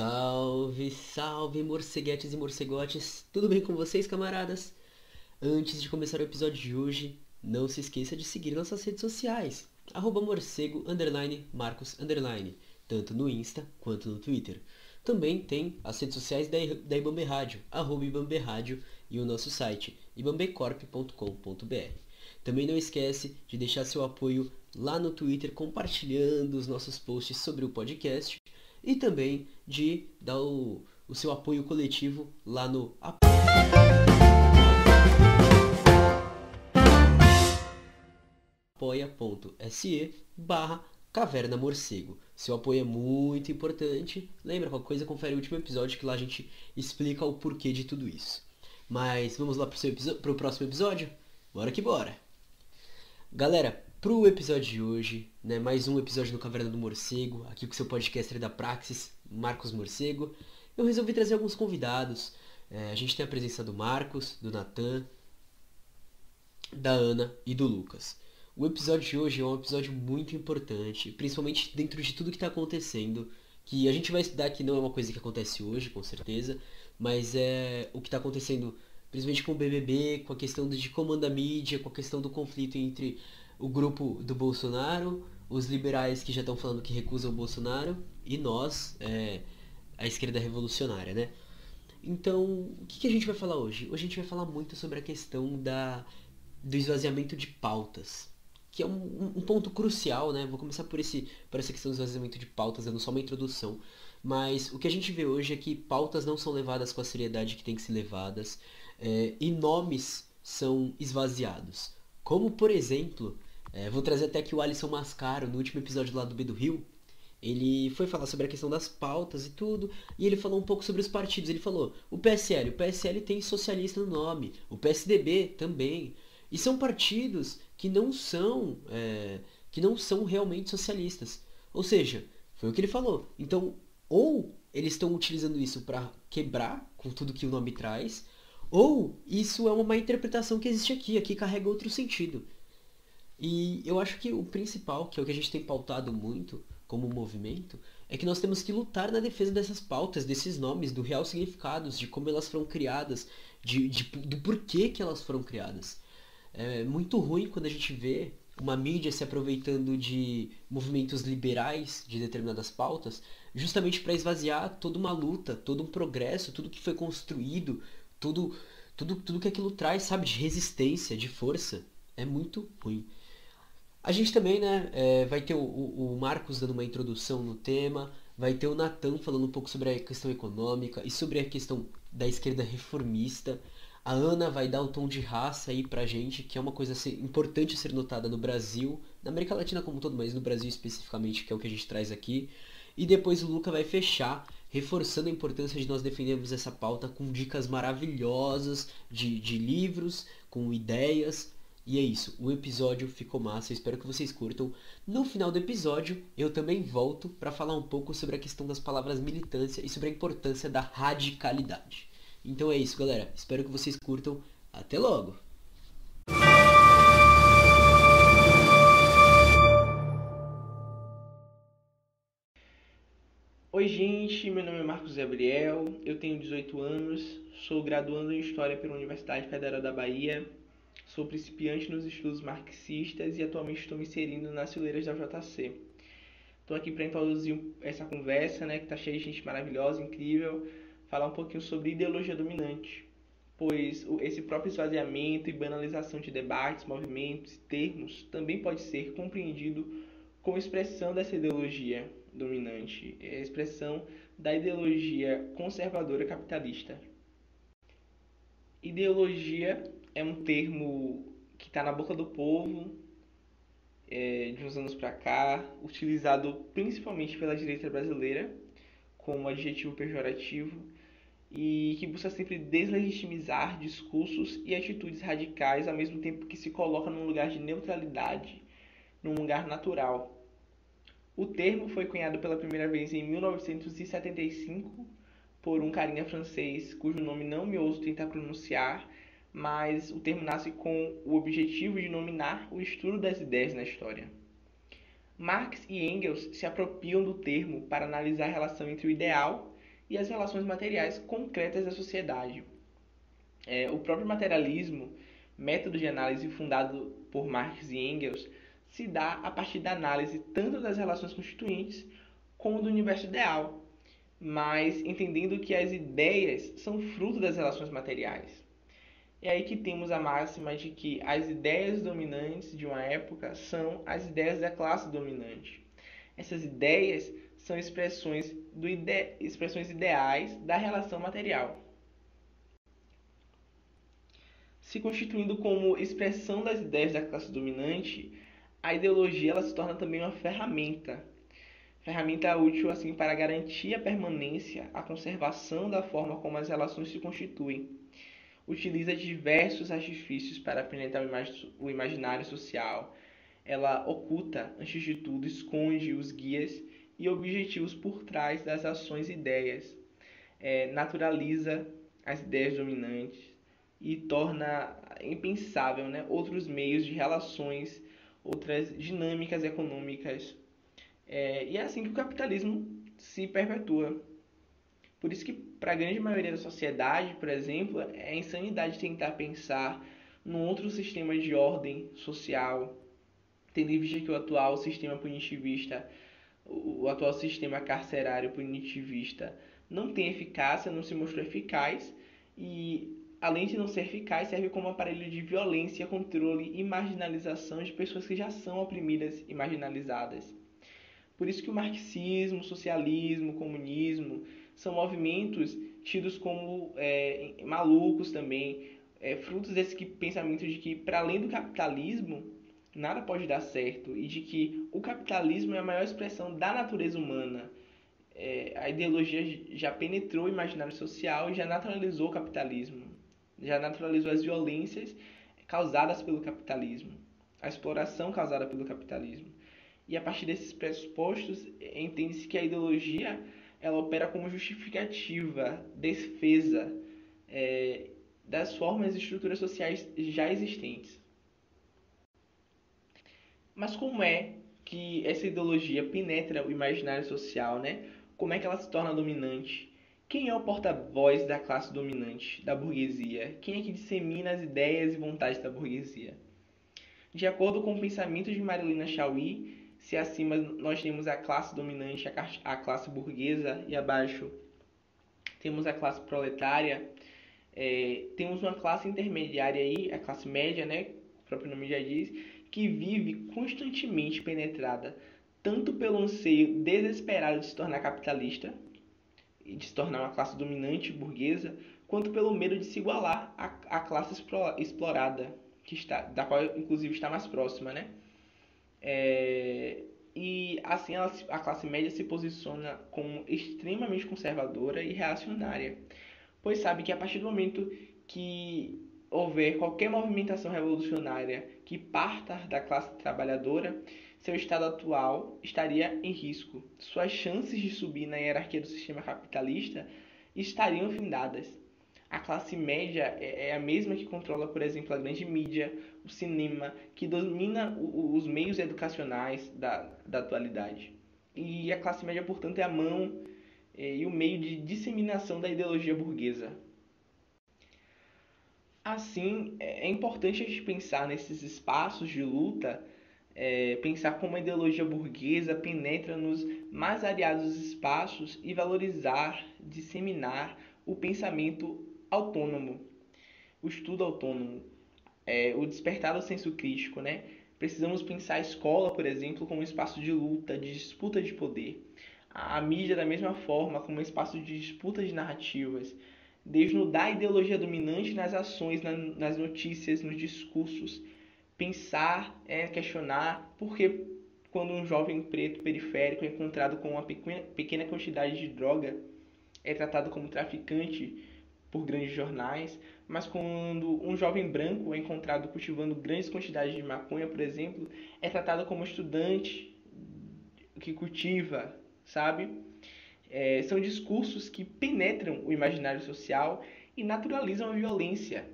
Salve, salve, morceguetes e morcegotes! Tudo bem com vocês, camaradas? Antes de começar o episódio de hoje, não se esqueça de seguir nossas redes sociais, @morcego, Marcos, tanto no Insta quanto no Twitter. Também tem as redes sociais da Ibambe Rádio, @Ibambe Rádio e o nosso site, ibambecorp.com.br. Também não esquece de deixar seu apoio lá no Twitter, compartilhando os nossos posts sobre o podcast e também de dar o seu apoio coletivo lá no apoia.se/Caverna Morcego. Seu apoio é muito importante. Lembra, qualquer coisa, confere o último episódio que lá a gente explica o porquê de tudo isso. Mas vamos lá pro próximo episódio? Bora que bora! Galera, pro episódio de hoje, né, mais um episódio do Caverna do Morcego, aqui com o seu podcaster da Praxis, Marcos Morcego, eu resolvi trazer alguns convidados. A gente tem a presença do Marcos, do Natan, da Ana e do Lucas. O episódio de hoje é um episódio muito importante, principalmente dentro de tudo que está acontecendo, que a gente vai estudar que não é uma coisa que acontece hoje, com certeza, mas é o que está acontecendo principalmente com o BBB, com a questão de como anda a mídia, com a questão do conflito entre o grupo do Bolsonaro, os liberais que já estão falando que recusam o Bolsonaro, e nós, a esquerda revolucionária, né? Então, o que a gente vai falar hoje? Hoje a gente vai falar muito sobre a questão do esvaziamento de pautas, que é um ponto crucial, né? Vou começar por essa questão do esvaziamento de pautas, dando só uma introdução. Mas o que a gente vê hoje é que pautas não são levadas com a seriedade que tem que ser levadas, e nomes são esvaziados. Como, por exemplo, vou trazer até aqui o Alisson Mascaro, no último episódio lá do B do Rio. Ele foi falar sobre a questão das pautas e tudo, e ele falou um pouco sobre os partidos. Ele falou, o PSL tem socialista no nome, o PSDB também. E são partidos que não são realmente socialistas. Ou seja, foi o que ele falou. Então, ou eles estão utilizando isso para quebrar com tudo que o nome traz, ou isso é uma má interpretação que existe aqui carrega outro sentido. E eu acho que o principal, que é o que a gente tem pautado muito como movimento, é que nós temos que lutar na defesa dessas pautas, desses nomes, do real significado, de como elas foram criadas, do porquê que elas foram criadas. É muito ruim quando a gente vê uma mídia se aproveitando de movimentos liberais de determinadas pautas, justamente para esvaziar toda uma luta, todo um progresso, tudo que foi construído, tudo que aquilo traz, sabe, de resistência, de força. É muito ruim. A gente também, né, vai ter o Marcos dando uma introdução no tema, vai ter o Natan falando um pouco sobre a questão econômica e sobre a questão da esquerda reformista. A Ana vai dar o tom de raça aí pra gente, que é uma coisa importante a ser notada no Brasil, na América Latina como um todo, mas no Brasil especificamente, que é o que a gente traz aqui. E depois o Luca vai fechar, reforçando a importância de nós defendermos essa pauta com dicas maravilhosas de livros, com ideias. E é isso, o episódio ficou massa, eu espero que vocês curtam. No final do episódio, eu também volto para falar um pouco sobre a questão das palavras militância e sobre a importância da radicalidade. Então é isso, galera. Espero que vocês curtam. Até logo! Oi gente, meu nome é Marcos Gabriel, eu tenho 18 anos, sou graduando em História pela Universidade Federal da Bahia, sou principiante nos estudos marxistas e atualmente estou me inserindo nas fileiras da UJC. Estou aqui para introduzir essa conversa, que está cheia de gente maravilhosa, incrível, falar um pouquinho sobre ideologia dominante, pois esse próprio esvaziamento e banalização de debates, movimentos e termos também pode ser compreendido como expressão dessa ideologia dominante, é a expressão da ideologia conservadora capitalista. Ideologia é um termo que está na boca do povo de uns anos para cá, utilizado principalmente pela direita brasileira como adjetivo pejorativo e que busca sempre deslegitimizar discursos e atitudes radicais ao mesmo tempo que se coloca num lugar de neutralidade, num lugar natural. O termo foi cunhado pela primeira vez em 1975 por um carinha francês cujo nome não me ouso tentar pronunciar, mas o termo nasce com o objetivo de nominar o estudo das ideias na história. Marx e Engels se apropriam do termo para analisar a relação entre o ideal e as relações materiais concretas da sociedade. O próprio materialismo, método de análise fundado por Marx e Engels, se dá a partir da análise tanto das relações constituintes como do universo ideal, mas entendendo que as ideias são fruto das relações materiais. É aí que temos a máxima de que as ideias dominantes de uma época são as ideias da classe dominante. Essas ideias são expressões ideais da relação material, se constituindo como expressão das ideias da classe dominante. A ideologia ela se torna também uma ferramenta útil assim para garantir a permanência, a conservação da forma como as relações se constituem. Utiliza diversos artifícios para penetrar o imaginário social. Ela oculta, antes de tudo, esconde os guias e objetivos por trás das ações e ideias. Naturaliza as ideias dominantes e torna impensável, né, outros meios de relações, outras dinâmicas econômicas. E é assim que o capitalismo se perpetua. Por isso que, para a grande maioria da sociedade, por exemplo, é insanidade tentar pensar num outro sistema de ordem social, tendo em vista que o atual sistema punitivista, o atual sistema carcerário punitivista, não tem eficácia, não se mostrou eficaz e, além de não ser eficaz, serve como aparelho de violência, controle e marginalização de pessoas que já são oprimidas e marginalizadas. Por isso que o marxismo, o socialismo, o comunismo são movimentos tidos como malucos também, frutos desse pensamento de que, para além do capitalismo, nada pode dar certo e de que o capitalismo é a maior expressão da natureza humana. A ideologia já penetrou o imaginário social e já naturalizou o capitalismo, já naturalizou as violências causadas pelo capitalismo, a exploração causada pelo capitalismo. E a partir desses pressupostos, entende-se que a ideologia ela opera como justificativa, defesa das formas e estruturas sociais já existentes. Mas como é que essa ideologia penetra o imaginário social, né? Como é que ela se torna dominante? Quem é o porta-voz da classe dominante, da burguesia? Quem é que dissemina as ideias e vontades da burguesia? De acordo com o pensamento de Marilena Chauí, se acima nós temos a classe dominante, a classe burguesa, e abaixo temos a classe proletária, temos uma classe intermediária aí, a classe média, né, o próprio nome já diz, que vive constantemente penetrada tanto pelo anseio desesperado de se tornar capitalista e de se tornar uma classe dominante burguesa, quanto pelo medo de se igualar à classe explorada, da qual inclusive está mais próxima, né? E assim a classe média se posiciona como extremamente conservadora e reacionária, pois sabe que a partir do momento que houver qualquer movimentação revolucionária que parta da classe trabalhadora, seu estado atual estaria em risco. Suas chances de subir na hierarquia do sistema capitalista estariam findadas. A classe média é a mesma que controla, por exemplo, a grande mídia, o cinema, que domina os meios educacionais da atualidade. E a classe média, portanto, é a mão e o meio de disseminação da ideologia burguesa. Assim, é importante a gente pensar nesses espaços de luta, pensar como a ideologia burguesa penetra nos mais variados espaços e valorizar, disseminar o pensamento autônomo, o estudo autônomo, o despertar do senso crítico, né? Precisamos pensar a escola, por exemplo, como um espaço de luta, de disputa de poder. A mídia, da mesma forma, como um espaço de disputa de narrativas. Desnudar a ideologia dominante nas ações, nas notícias, nos discursos. Pensar, questionar por que quando um jovem preto periférico é encontrado com uma pequena quantidade de droga é tratado como traficante por grandes jornais, mas quando um jovem branco é encontrado cultivando grandes quantidades de maconha, por exemplo, é tratado como estudante que cultiva, sabe? São discursos que penetram o imaginário social e naturalizam a violência,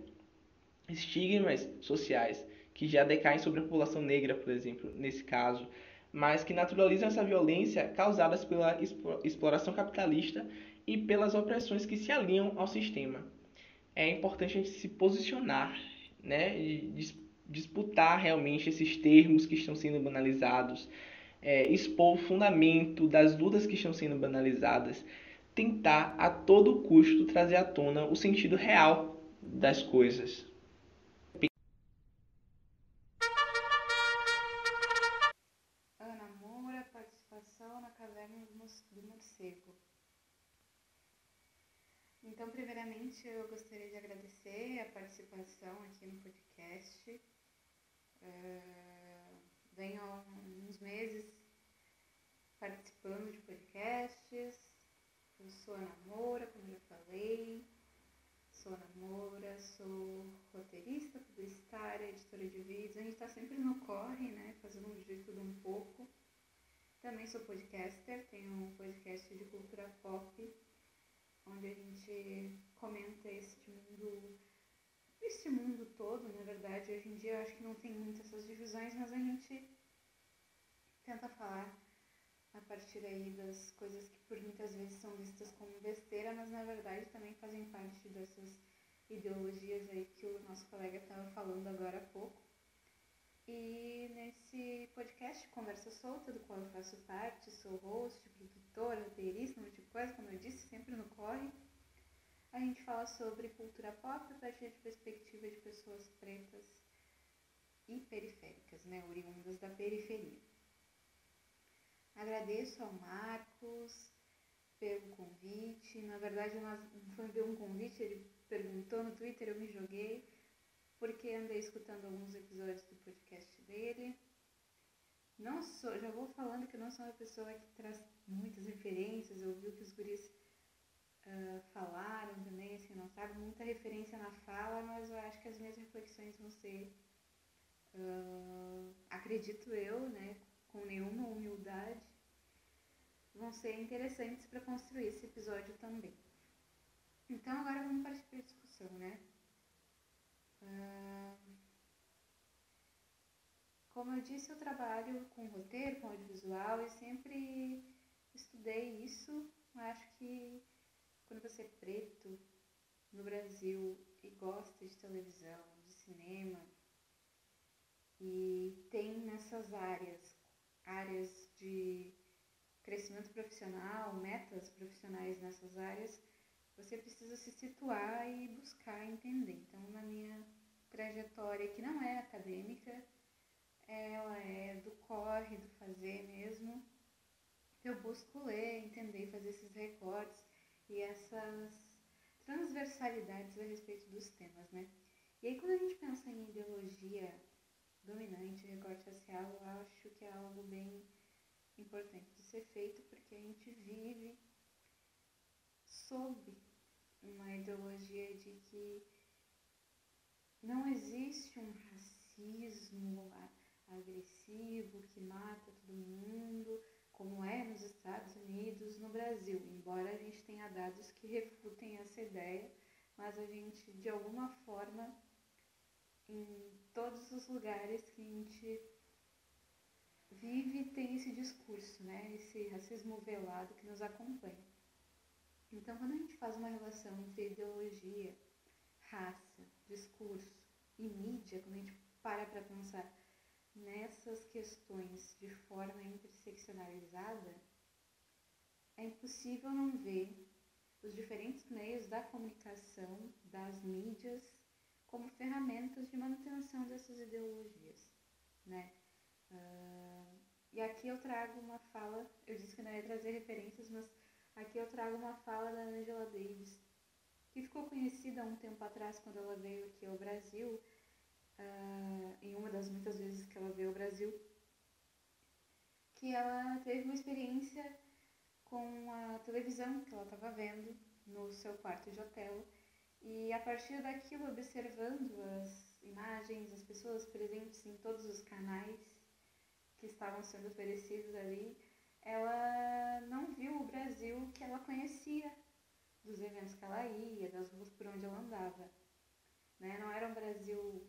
estigmas sociais que já decaem sobre a população negra, por exemplo, nesse caso, mas que naturalizam essa violência causadas pela exploração capitalista e pelas opressões que se alinham ao sistema. É importante a gente se posicionar, né, e disputar realmente esses termos que estão sendo banalizados, expor o fundamento das lutas que estão sendo banalizadas, tentar a todo custo trazer à tona o sentido real das coisas. Ana Moura, participação na Caverna do Morcego. Então, primeiramente, eu gostaria de agradecer a participação aqui no podcast. Venho há uns meses participando de podcasts. Eu sou Ana Moura, como já falei. Sou Ana Moura, sou roteirista, publicitária, editora de vídeos. A gente está sempre no corre, né? Fazendo de tudo um pouco. Também sou podcaster, tenho um podcast de cultura pop, onde a gente comenta este mundo todo, na verdade. Hoje em dia eu acho que não tem muitas essas divisões, mas a gente tenta falar a partir aí das coisas que por muitas vezes são vistas como besteira, mas na verdade também fazem parte dessas ideologias aí que o nosso colega estava falando agora há pouco. E nesse podcast Conversa Solta, do qual eu faço parte, sou host, produtora, roteirista, um monte de coisa, como eu disse, sempre no corre. A gente fala sobre cultura pop a partir de perspectiva de pessoas pretas e periféricas, né, oriundas da periferia. Agradeço ao Marcos pelo convite. Na verdade, não foi um convite, ele perguntou no Twitter, eu me joguei, porque andei escutando alguns episódios do podcast dele. Já vou falando que eu não sou uma pessoa que traz muitas referências. Eu vi o que os guris falaram também, assim, não trago muita referência na fala, mas eu acho que as minhas reflexões vão ser, acredito eu, né, com nenhuma humildade, vão ser interessantes para construir esse episódio também. Então agora vamos partir para a discussão, né? Como eu disse, eu trabalho com roteiro, com audiovisual e sempre estudei isso. Acho que quando você é preto no Brasil e gosta de televisão, de cinema, e tem nessas áreas de crescimento profissional, metas profissionais nessas áreas, você precisa se situar e buscar entender. Então, na minha trajetória, que não é acadêmica, ela é do corre, do fazer mesmo, eu busco ler, entender, fazer esses recortes e essas transversalidades a respeito dos temas, né? E aí, quando a gente pensa em ideologia dominante, recorte racial, eu acho que é algo bem importante de ser feito, porque a gente vive sob uma ideologia de que não existe um racismo agressivo que mata todo mundo, como é nos Estados Unidos, no Brasil, embora a gente tenha dados que refutem essa ideia, mas a gente, de alguma forma, em todos os lugares que a gente vive, tem esse discurso, né? Esse racismo velado que nos acompanha. Então, quando a gente faz uma relação entre ideologia, raça, discurso e mídia, quando a gente para pensar nessas questões de forma interseccionalizada, é impossível não ver os diferentes meios da comunicação, das mídias, como ferramentas de manutenção dessas ideologias, né? E aqui eu trago uma fala, eu disse que não ia trazer referências, mas aqui eu trago uma fala da Angela Davis, que ficou conhecida há um tempo atrás, quando ela veio aqui ao Brasil, em uma das muitas vezes que ela veio ao Brasil, que ela teve uma experiência com a televisão que ela estava vendo no seu quarto de hotel, e a partir daquilo, observando as imagens, as pessoas presentes em todos os canais que estavam sendo oferecidos ali, ela não viu o Brasil que ela conhecia, dos eventos que ela ia, das ruas por onde ela andava, né? Não era um Brasil,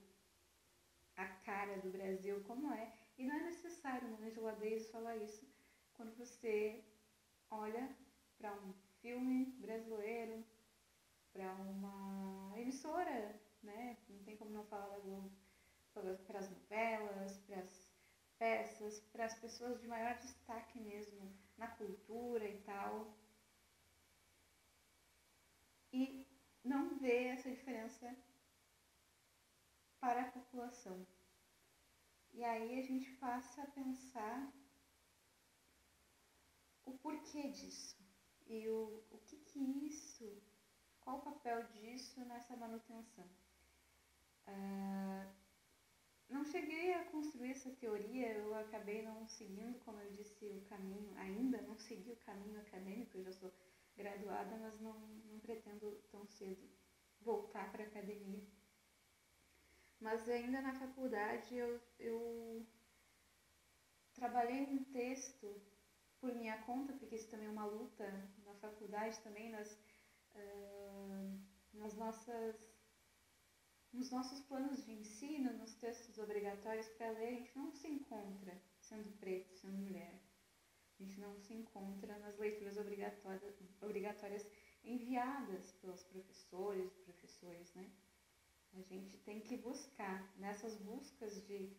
a cara do Brasil como é E não é necessário uma legisladez falar isso quando você olha para um filme brasileiro, para uma emissora, né? Não tem como não falar da Globo, para as novelas, para as peças, para as pessoas de maior destaque mesmo na cultura e tal. E não vê essa diferença para a população. E aí a gente passa a pensar o porquê disso e o que isso, qual o papel disso nessa manutenção. Não cheguei a construir essa teoria, eu acabei não seguindo, como eu disse, o caminho, ainda não segui o caminho acadêmico, eu já sou graduada, mas não pretendo tão cedo voltar para a academia. Mas ainda na faculdade eu trabalhei um texto por minha conta, porque isso também é uma luta na faculdade também, nos nossos planos de ensino, nos textos obrigatórios para ler, a gente não se encontra sendo preto, sendo mulher. A gente não se encontra nas leituras obrigatórias enviadas pelos professores e professores, né? A gente tem que buscar, nessas buscas de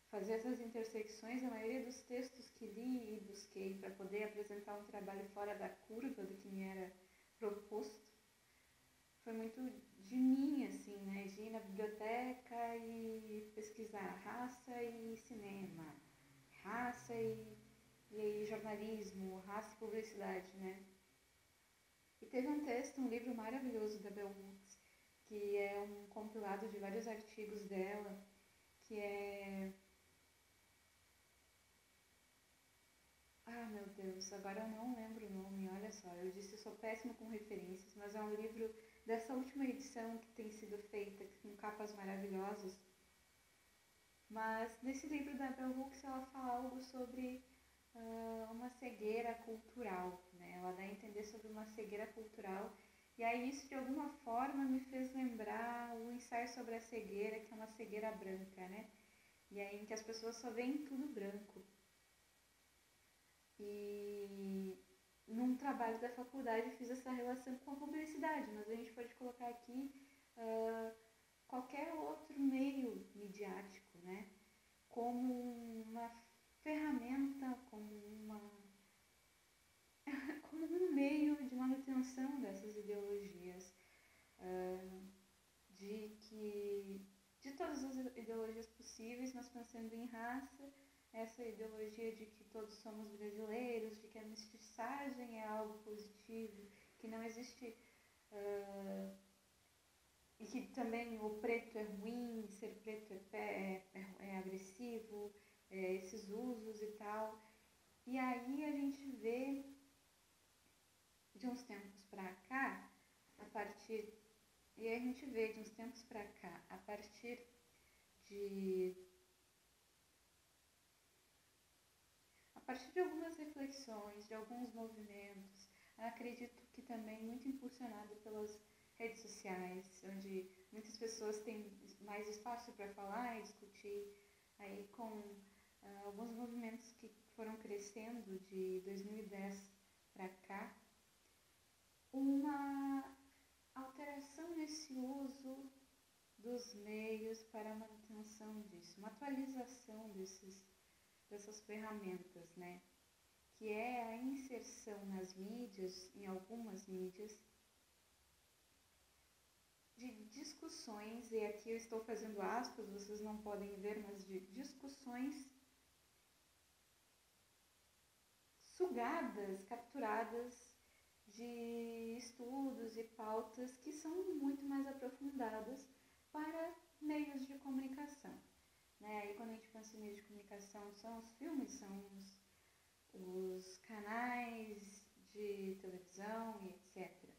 fazer essas intersecções, a maioria dos textos que li e busquei para poder apresentar um trabalho fora da curva do que me era proposto, foi muito de mim, assim, né? De ir na biblioteca e pesquisar raça e cinema, raça e jornalismo, raça e publicidade, né? E teve um texto, um livro maravilhoso da Bell Hooks, que é um compilado de vários artigos dela, que é... meu Deus, agora eu não lembro o nome, olha só, eu disse eu sou péssima com referências, mas é um livro dessa última edição que tem sido feita com capas maravilhosas. Mas nesse livro da Bell Hooks ela fala algo sobre uma cegueira cultural, né? Ela dá a entender sobre uma cegueira cultural. E aí isso de alguma forma me fez lembrar o ensaio sobre a cegueira, que é uma cegueira branca, né? E aí em que as pessoas só veem tudo branco. E num trabalho da faculdade fiz essa relação com a publicidade, mas a gente pode colocar aqui qualquer outro meio midiático, né? Como uma ferramenta, como um meio de manutenção dessas ideologias, de todas as ideologias possíveis, mas pensando em raça, essa ideologia de que todos somos brasileiros, de que a mestiçagem é algo positivo, que não existe... e que também o preto é ruim, ser preto é agressivo, esses usos e tal. E aí a gente vê, de uns tempos pra cá, a partir de algumas reflexões, de alguns movimentos, acredito que também muito impulsionado pelas redes sociais, onde muitas pessoas têm mais espaço para falar e discutir, aí com alguns movimentos que foram crescendo de 2010 para cá, uma alteração nesse uso dos meios para a manutenção disso, uma atualização dessas ferramentas, né? Que é a inserção nas mídias, em algumas mídias, de discussões, e aqui eu estou fazendo aspas, vocês não podem ver, mas de discussões sugadas, capturadas de estudos e pautas que são muito mais aprofundadas para meios de comunicação. Né? Aí quando a gente pensa em meios de comunicação, são os filmes, são os canais de televisão e etc.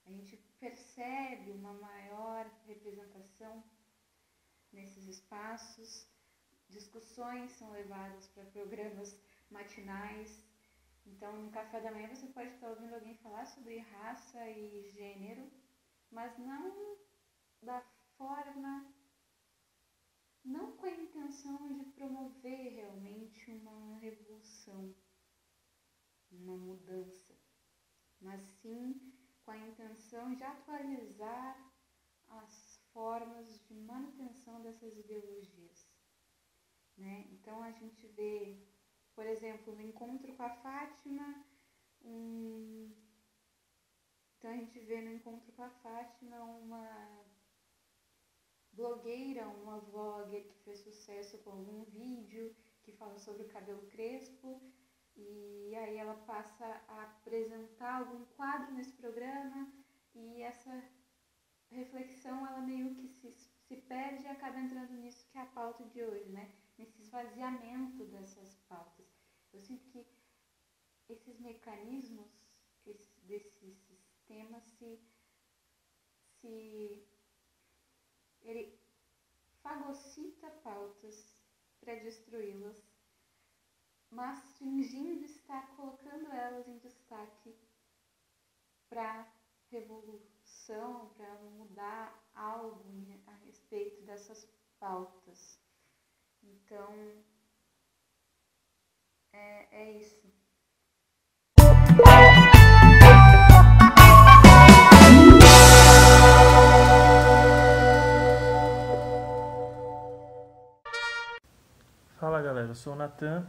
A gente percebe uma maior representação nesses espaços, discussões são levadas para programas matinais. Então, no café da manhã você pode estar ouvindo alguém falar sobre raça e gênero, mas não da forma não com a intenção de promover realmente uma revolução, uma mudança, mas sim com a intenção de atualizar as formas de manutenção dessas ideologias, né? Então a gente vê, por exemplo, no encontro com a Fátima, uma blogueira, uma vlogger que fez sucesso com algum vídeo que fala sobre o cabelo crespo, e aí ela passa a apresentar algum quadro nesse programa, e essa reflexão ela meio que se perde e acaba entrando nisso que é a pauta de hoje, né? Nesse esvaziamento dessas pautas. Eu sinto que esses mecanismos, desses sistemas, ele fagocita pautas para destruí-las, mas fingindo estar colocando elas em destaque para revolução, para mudar algo a respeito dessas pautas. Então, é isso. Fala galera, eu sou o Natan,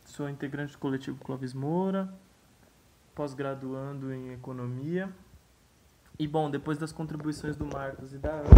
sou integrante do coletivo Clóvis Moura, pós-graduando em Economia. E bom, depois das contribuições do Marcos e da Ana,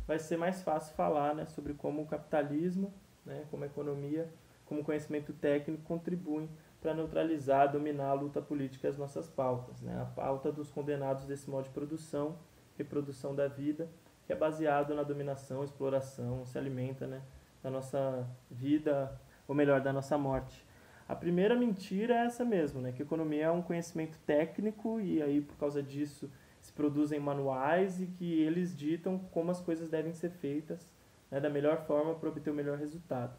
vai ser mais fácil falar, né, sobre como o capitalismo, né, como a economia, como o conhecimento técnico contribuem para neutralizar, dominar a luta política e as nossas pautas, né, a pauta dos condenados desse modo de produção, reprodução da vida, que é baseado na dominação, exploração, se alimenta, né, da nossa vida, ou melhor, da nossa morte. A primeira mentira é essa mesmo, né? Que a economia é um conhecimento técnico e aí por causa disso se produzem manuais e que eles ditam como as coisas devem ser feitas, né, da melhor forma para obter o melhor resultado.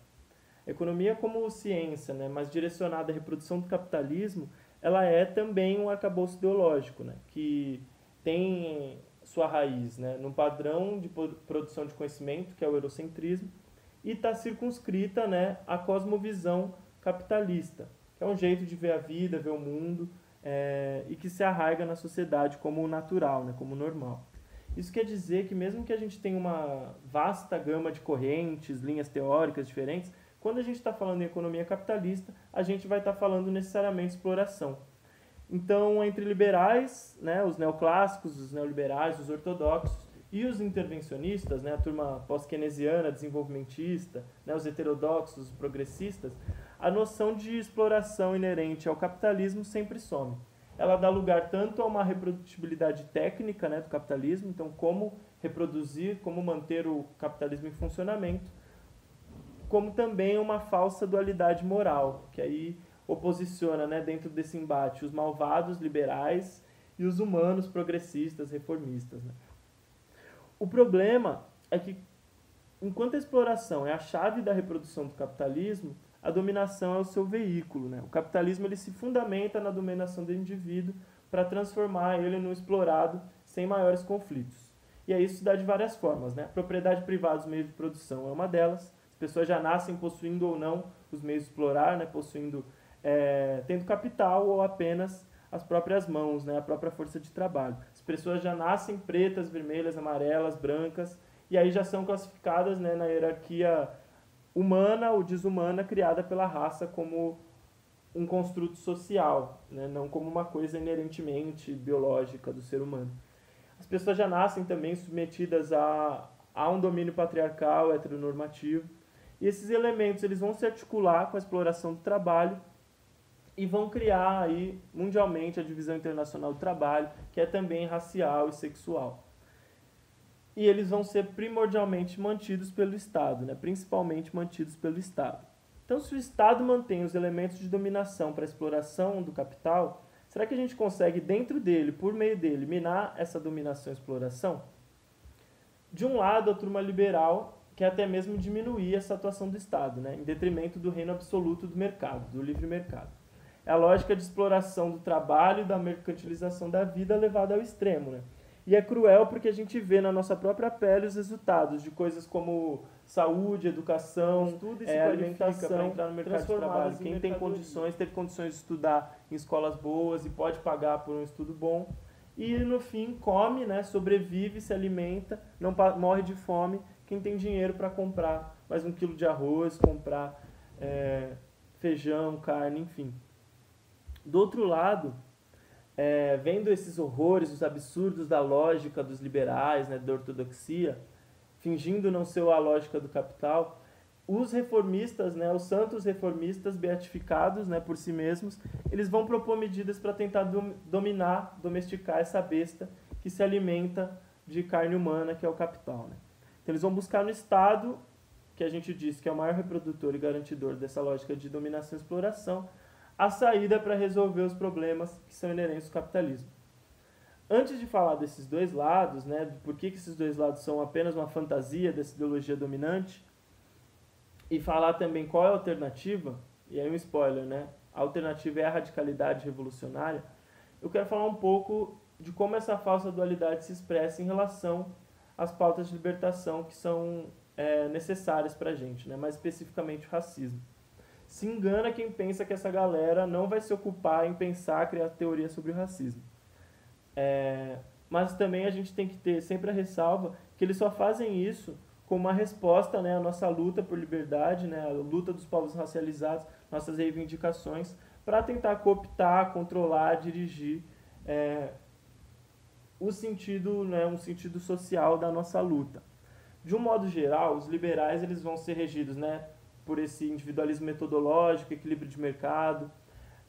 A economia como ciência, né, mas direcionada à reprodução do capitalismo, ela é também um arcabouço ideológico, né, que tem sua raiz, né, no padrão de produção de conhecimento, que é o eurocentrismo, e está circunscrita, né, à cosmovisão capitalista, que é um jeito de ver a vida, ver o mundo, e que se arraiga na sociedade como natural, né, como normal. Isso quer dizer que mesmo que a gente tenha uma vasta gama de correntes, linhas teóricas diferentes, quando a gente está falando em economia capitalista, a gente vai estar falando necessariamente de exploração. Então, entre liberais, né, os neoclássicos, os neoliberais, os ortodoxos, e os intervencionistas, né, a turma pós-keynesiana, desenvolvimentista, né, os heterodoxos, os progressistas, a noção de exploração inerente ao capitalismo sempre some. Ela dá lugar tanto a uma reprodutibilidade técnica, né, do capitalismo, então como reproduzir, como manter o capitalismo em funcionamento, como também uma falsa dualidade moral, que aí oposiciona, né, dentro desse embate os malvados liberais e os humanos progressistas, reformistas, né. O problema é que, enquanto a exploração é a chave da reprodução do capitalismo, a dominação é o seu veículo, né? O capitalismo ele se fundamenta na dominação do indivíduo para transformar ele num explorado sem maiores conflitos. E aí isso se dá de várias formas, né? A propriedade privada dos meios de produção é uma delas. As pessoas já nascem possuindo ou não os meios de explorar, né? Tendo capital ou apenas as próprias mãos, né? A própria força de trabalho. As pessoas já nascem pretas, vermelhas, amarelas, brancas, e aí já são classificadas, né, na hierarquia humana ou desumana criada pela raça como um construto social, né, não como uma coisa inerentemente biológica do ser humano. As pessoas já nascem também submetidas a um domínio patriarcal, heteronormativo, e esses elementos eles vão se articular com a exploração do trabalho e vão criar aí mundialmente a divisão internacional do trabalho, que é também racial e sexual. E eles vão ser primordialmente mantidos pelo Estado, né? Principalmente mantidos pelo Estado. Então, se o Estado mantém os elementos de dominação para a exploração do capital, será que a gente consegue, dentro dele, por meio dele, minar essa dominação e exploração? De um lado, a turma liberal quer até mesmo diminuir essa atuação do Estado, né? Em detrimento do reino absoluto do mercado, do livre mercado. É a lógica de exploração do trabalho e da mercantilização da vida levada ao extremo, né? E é cruel porque a gente vê na nossa própria pele os resultados de coisas como saúde, educação, alimentação, entrar no mercado de trabalho. Quem tem condições, teve condições de estudar em escolas boas e pode pagar por um estudo bom. E no fim come, né, sobrevive, se alimenta, não morre de fome. Quem tem dinheiro para comprar mais 1 quilo de arroz, comprar feijão, carne, enfim. Do outro lado, vendo esses horrores, os absurdos da lógica dos liberais, né, da ortodoxia, fingindo não ser a lógica do capital, os reformistas, né, os santos reformistas beatificados, né, por si mesmos, eles vão propor medidas para tentar domesticar essa besta que se alimenta de carne humana, que é o capital. Né? Então eles vão buscar no Estado, que a gente disse que é o maior reprodutor e garantidor dessa lógica de dominação e exploração, a saída para resolver os problemas que são inerentes ao capitalismo. Antes de falar desses dois lados, né, de por que esses dois lados são apenas uma fantasia dessa ideologia dominante, e falar também qual é a alternativa, e aí um spoiler, né, a alternativa é a radicalidade revolucionária, eu quero falar um pouco de como essa falsa dualidade se expressa em relação às pautas de libertação que são necessárias para a gente, né, mais especificamente o racismo. Se engana quem pensa que essa galera não vai se ocupar em pensar, criar teoria sobre o racismo. Mas também a gente tem que ter sempre a ressalva que eles só fazem isso como uma resposta, né, à nossa luta por liberdade, né, a luta dos povos racializados, nossas reivindicações, para tentar cooptar, controlar, dirigir o sentido, né, um sentido social da nossa luta. De um modo geral, os liberais eles vão ser regidos, né, por esse individualismo metodológico, equilíbrio de mercado,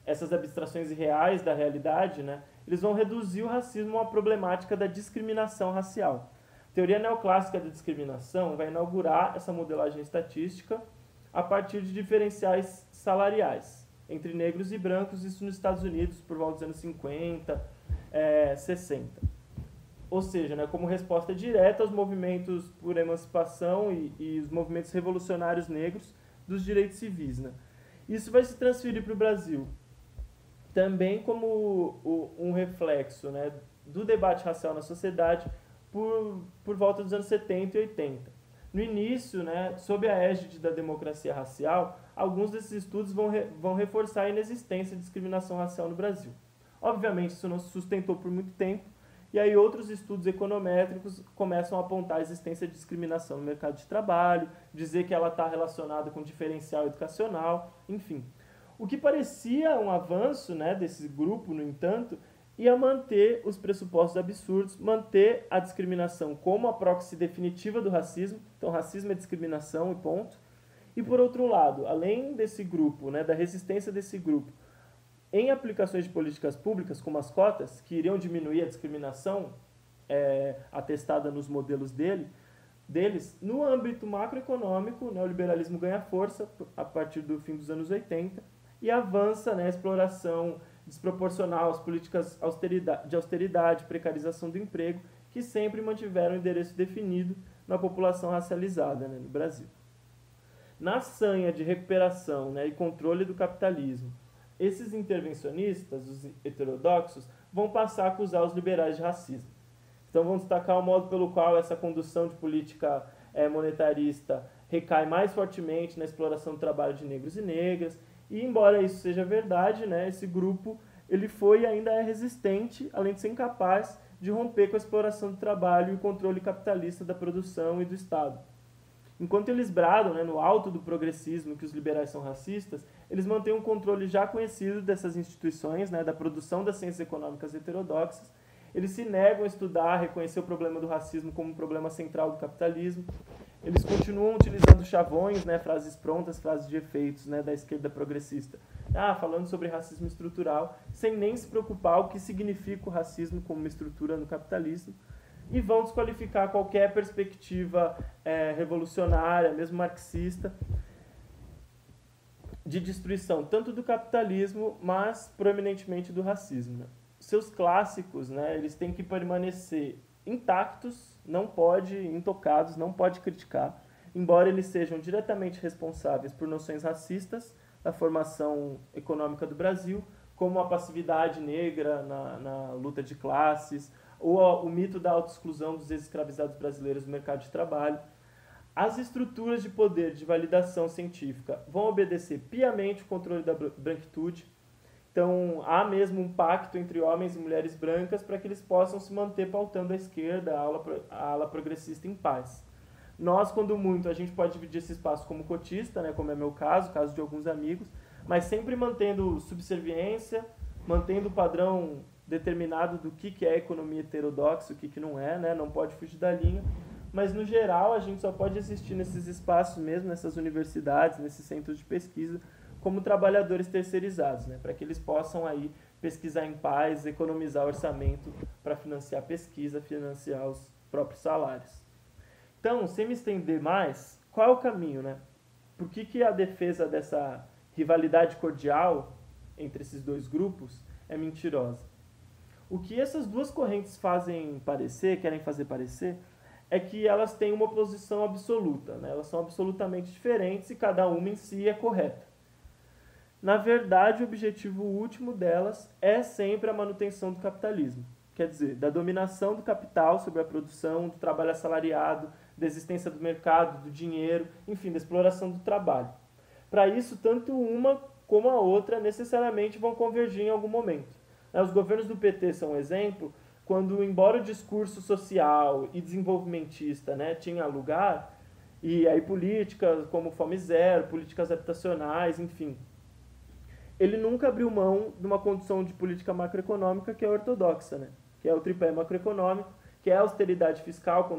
essas abstrações irreais da realidade, né, eles vão reduzir o racismo a uma problemática da discriminação racial. A teoria neoclássica da discriminação vai inaugurar essa modelagem estatística a partir de diferenciais salariais entre negros e brancos, isso nos Estados Unidos por volta dos anos 50, 60. Ou seja, né, como resposta direta aos movimentos por emancipação e os movimentos revolucionários negros dos direitos civis. Né? Isso vai se transferir para o Brasil também como um reflexo, né, do debate racial na sociedade por volta dos anos 70 e 80. No início, né, sob a égide da democracia racial, alguns desses estudos vão reforçar a inexistência de discriminação racial no Brasil. Obviamente, isso não se sustentou por muito tempo, e aí outros estudos econométricos começam a apontar a existência de discriminação no mercado de trabalho, dizer que ela está relacionada com diferencial educacional, enfim. O que parecia um avanço, né, desse grupo, no entanto, ia manter os pressupostos absurdos, manter a discriminação como a proxy definitiva do racismo, então racismo é discriminação e ponto. E por outro lado, além desse grupo, né, da resistência desse grupo, em aplicações de políticas públicas, como as cotas, que iriam diminuir a discriminação atestada nos modelos deles, no âmbito macroeconômico, né, o liberalismo ganha força a partir do fim dos anos 80 e avança, né, a exploração desproporcional às políticas de austeridade, precarização do emprego, que sempre mantiveram um endereço definido na população racializada, né, no Brasil. Na sanha de recuperação, né, e controle do capitalismo, esses intervencionistas, os heterodoxos, vão passar a acusar os liberais de racismo. Então vão destacar o modo pelo qual essa condução de política monetarista recai mais fortemente na exploração do trabalho de negros e negras. E embora isso seja verdade, né, esse grupo ele foi e ainda é resistente, além de ser incapaz de romper com a exploração do trabalho e o controle capitalista da produção e do Estado. Enquanto eles bradam, né, no alto do progressismo que os liberais são racistas, eles mantêm um controle já conhecido dessas instituições, né, da produção das ciências econômicas heterodoxas. Eles se negam a estudar, a reconhecer o problema do racismo como um problema central do capitalismo. Eles continuam utilizando chavões, né, frases prontas, frases de efeitos, né, da esquerda progressista. Falando sobre racismo estrutural, sem nem se preocupar o que significa o racismo como uma estrutura no capitalismo. E vão desqualificar qualquer perspectiva revolucionária, mesmo marxista, de destruição tanto do capitalismo, mas proeminentemente do racismo. Né? Seus clássicos, né, eles têm que permanecer intactos, não pode intocados, não pode criticar, embora eles sejam diretamente responsáveis por noções racistas da formação econômica do Brasil, como a passividade negra na luta de classes, ou o mito da autoexclusão dos ex-escravizados brasileiros do mercado de trabalho. As estruturas de poder de validação científica vão obedecer piamente o controle da branquitude. Então, há mesmo um pacto entre homens e mulheres brancas para que eles possam se manter pautando a esquerda, a ala progressista em paz. Nós, quando muito, a gente pode dividir esse espaço como cotista, né, como é meu caso, caso de alguns amigos, mas sempre mantendo subserviência, mantendo o padrão determinado do que é economia heterodoxa, o que não é, né, não pode fugir da linha. Mas, no geral, a gente só pode existir nesses espaços mesmo, nessas universidades, nesses centros de pesquisa, como trabalhadores terceirizados, né? Para que eles possam aí pesquisar em paz, economizar orçamento para financiar a pesquisa, financiar os próprios salários. Então, sem me estender mais, qual é o caminho, né? Por que a defesa dessa rivalidade cordial entre esses dois grupos é mentirosa? O que essas duas correntes querem fazer parecer, é que elas têm uma posição absoluta, né? Elas são absolutamente diferentes e cada uma em si é correta. Na verdade, o objetivo último delas é sempre a manutenção do capitalismo, quer dizer, da dominação do capital sobre a produção, do trabalho assalariado, da existência do mercado, do dinheiro, enfim, da exploração do trabalho. Para isso, tanto uma como a outra necessariamente vão convergir em algum momento. Os governos do PT são um exemplo, quando, embora o discurso social e desenvolvimentista, né, tinha lugar, e aí políticas como Fome Zero, políticas habitacionais, enfim, ele nunca abriu mão de uma condição de política macroeconômica que é ortodoxa, né, que é o tripé macroeconômico, que é austeridade fiscal,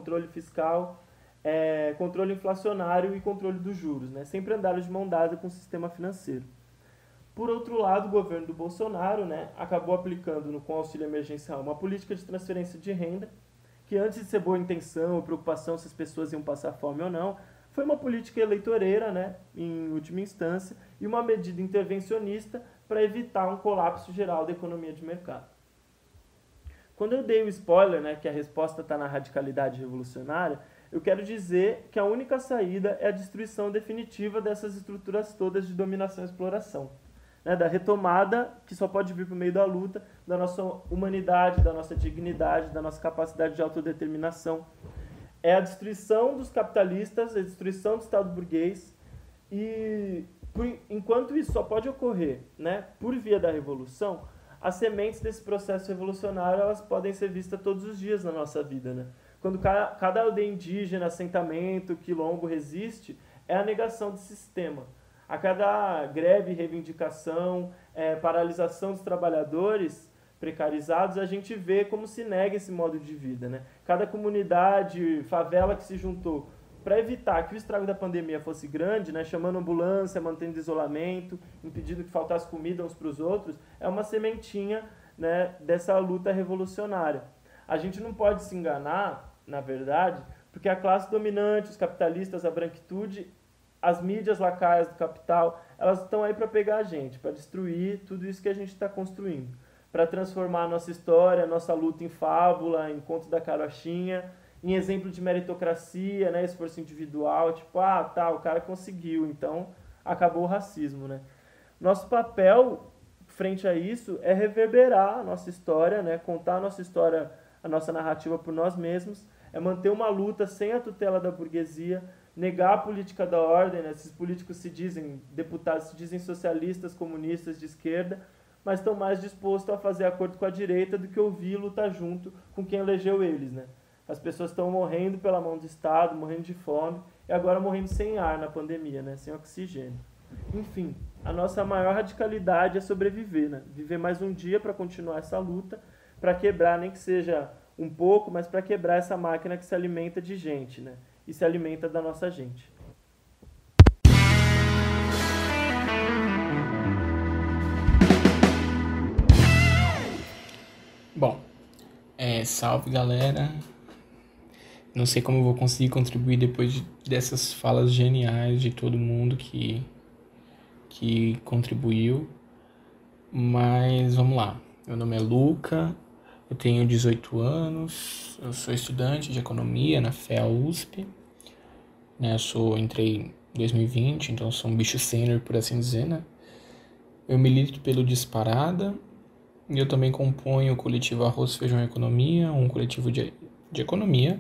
controle inflacionário e controle dos juros, né, sempre andaram de mão dada com o sistema financeiro. Por outro lado, o governo do Bolsonaro, né, acabou aplicando com o auxílio emergencial uma política de transferência de renda, que antes de ser boa intenção ou preocupação se as pessoas iam passar fome ou não, foi uma política eleitoreira, né, em última instância, e uma medida intervencionista para evitar um colapso geral da economia de mercado. Quando eu dei o spoiler, né, que a resposta está na radicalidade revolucionária, eu quero dizer que a única saída é a destruição definitiva dessas estruturas todas de dominação e exploração. Né, da retomada, que só pode vir por meio da luta, da nossa humanidade, da nossa dignidade, da nossa capacidade de autodeterminação. É a destruição dos capitalistas, a destruição do Estado burguês, e enquanto isso só pode ocorrer, né, por via da revolução, as sementes desse processo revolucionário elas podem ser vistas todos os dias na nossa vida. Né? Quando cada aldeia indígena, assentamento, quilombo resiste, é a negação desse sistema. A cada greve, reivindicação, paralisação dos trabalhadores precarizados, a gente vê como se nega esse modo de vida. Né? Cada comunidade, favela que se juntou para evitar que o estrago da pandemia fosse grande, né, chamando ambulância, mantendo isolamento, impedindo que faltasse comida uns para os outros, é uma sementinha, né, dessa luta revolucionária. A gente não pode se enganar, na verdade, porque a classe dominante, os capitalistas, a branquitude, as mídias lacaias do capital, elas estão aí para pegar a gente, para destruir tudo isso que a gente está construindo, para transformar a nossa história, a nossa luta em fábula, em conto da carochinha, em exemplo de meritocracia, né, esforço individual, tipo, o cara conseguiu, então acabou o racismo, né? Nosso papel frente a isso é reverberar a nossa história, né, contar a nossa história, a nossa narrativa por nós mesmos, é manter uma luta sem a tutela da burguesia, negar a política da ordem, né? Esses políticos se dizem, deputados se dizem socialistas, comunistas, de esquerda, mas estão mais dispostos a fazer acordo com a direita do que ouvir e lutar junto com quem elegeu eles, né? As pessoas estão morrendo pela mão do Estado, morrendo de fome, e agora morrendo sem ar na pandemia, né? Sem oxigênio. Enfim, a nossa maior radicalidade é sobreviver, né? Viver mais um dia para continuar essa luta, para quebrar, nem que seja um pouco, mas para quebrar essa máquina que se alimenta de gente, né? E se alimenta da nossa gente. Bom, salve galera. Não sei como eu vou conseguir contribuir depois dessas falas geniais de todo mundo que contribuiu, mas vamos lá. Meu nome é Luca, eu tenho 18 anos, eu sou estudante de economia na FEA USP, né? Entrei em 2020, então sou um bicho sênior, por assim dizer, né? Eu milito pelo Disparada, E eu também componho o coletivo Arroz, Feijão e Economia, um coletivo de economia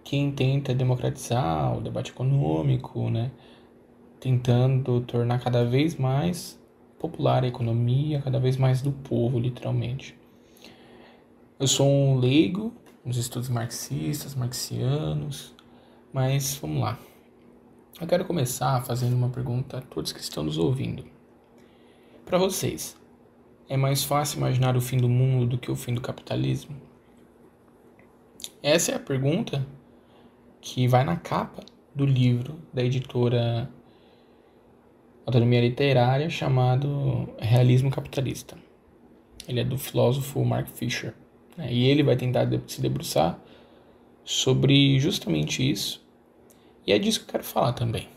que tenta democratizar o debate econômico, né? Tentando tornar cada vez mais popular a economia, cada vez mais do povo, literalmente. Eu sou um leigo nos estudos marxistas, marxianos, mas vamos lá. Eu quero começar fazendo uma pergunta a todos que estão nos ouvindo. Para vocês, é mais fácil imaginar o fim do mundo do que o fim do capitalismo? Essa é a pergunta que vai na capa do livro da editora Autonomia Literária, chamado Realismo Capitalista. Ele é do filósofo Mark Fisher, né? E ele vai tentar se debruçar sobre justamente isso. E é disso que eu quero falar também.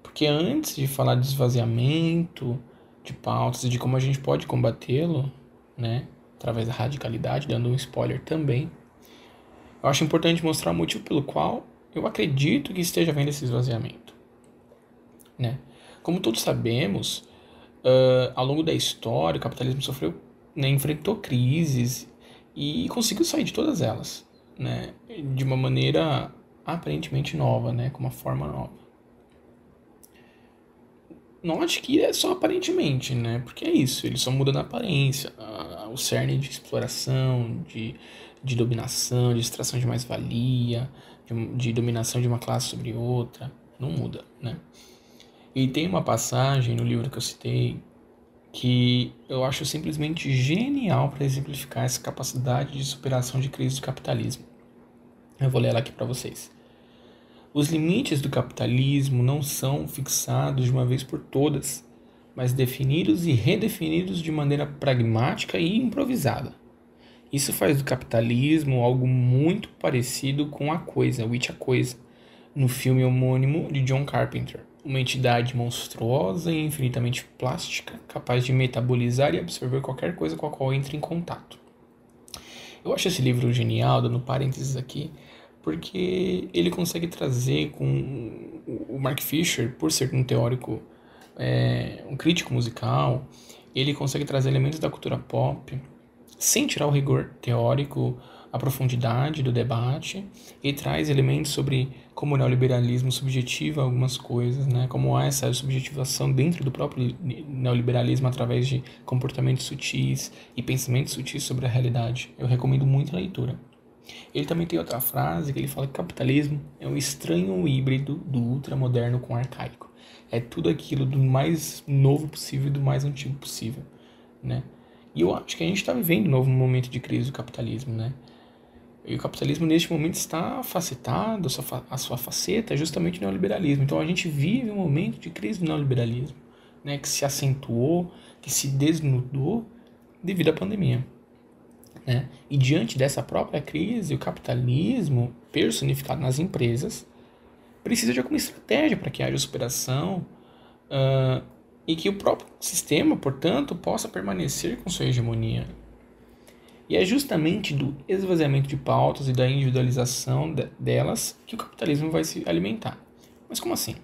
Porque antes de falar de esvaziamento, de pautas e de como a gente pode combatê-lo, né, através da radicalidade, dando um spoiler também, eu acho importante mostrar o motivo pelo qual eu acredito que esteja havendo esse esvaziamento, né? Como todos sabemos, ao longo da história, o capitalismo sofreu, né, enfrentou crises e conseguiu sair de todas elas, né, de uma maneira aparentemente nova, né, com uma forma nova. Note que é só aparentemente, né, porque é isso, ele só muda na aparência, o cerne de exploração, de dominação, de extração de mais-valia, de dominação de uma classe sobre outra, não muda, né. E tem uma passagem no livro que eu citei que eu acho simplesmente genial para exemplificar essa capacidade de superação de crise do capitalismo. Eu vou ler ela aqui para vocês. Os limites do capitalismo não são fixados de uma vez por todas, mas definidos e redefinidos de maneira pragmática e improvisada. Isso faz do capitalismo algo muito parecido com A Coisa, It, a Coisa, no filme homônimo de John Carpenter. Uma entidade monstruosa e infinitamente plástica, capaz de metabolizar e absorver qualquer coisa com a qual entre em contato. Eu acho esse livro genial, dando parênteses aqui, porque ele consegue trazer com o Mark Fisher, por ser um teórico, um crítico musical, ele consegue trazer elementos da cultura pop, sem tirar o rigor teórico, a profundidade do debate, e traz elementos sobre como o neoliberalismo subjetiva algumas coisas, né? Como há essa subjetivação dentro do próprio neoliberalismo através de comportamentos sutis e pensamentos sutis sobre a realidade. Eu recomendo muito a leitura. Ele também tem outra frase que ele fala que o capitalismo é um estranho híbrido do ultramoderno com o arcaico. É tudo aquilo do mais novo possível e do mais antigo possível, né? E eu acho que a gente está vivendo um novo momento de crise do capitalismo, né? E o capitalismo, neste momento, está facetado, a sua faceta é justamente o neoliberalismo. Então, a gente vive um momento de crise do neoliberalismo, né, que se acentuou, que se desnudou devido à pandemia, né? E diante dessa própria crise, o capitalismo, personificado nas empresas, precisa de alguma estratégia para que haja superação e que o próprio sistema, portanto, possa permanecer com sua hegemonia. E é justamente do esvaziamento de pautas e da individualização delas que o capitalismo vai se alimentar. Mas como assim?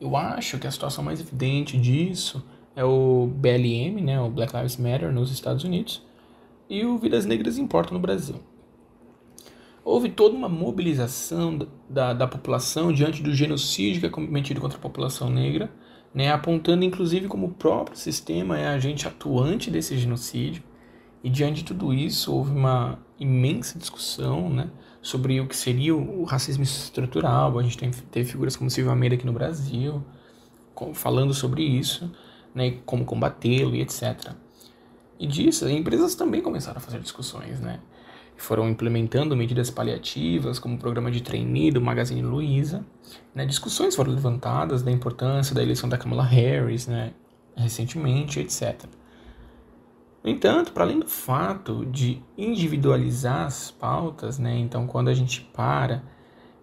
Eu acho que a situação mais evidente disso é o BLM, né, o Black Lives Matter nos Estados Unidos, e o Vidas Negras Importam no Brasil. Houve toda uma mobilização da população diante do genocídio que é cometido contra a população negra, né, apontando inclusive como o próprio sistema é agente atuante desse genocídio. E diante de tudo isso, houve uma imensa discussão, né, sobre o que seria o racismo estrutural. A gente teve figuras como Silvio Almeida aqui no Brasil, falando sobre isso, né, como combatê-lo e etc. E disso, as empresas também começaram a fazer discussões, né? Foram implementando medidas paliativas, como o programa de trainee do Magazine Luiza, né? Discussões foram levantadas da importância da eleição da Kamala Harris, né, recentemente, etc. No entanto, para além do fato de individualizar as pautas, né, então quando a gente para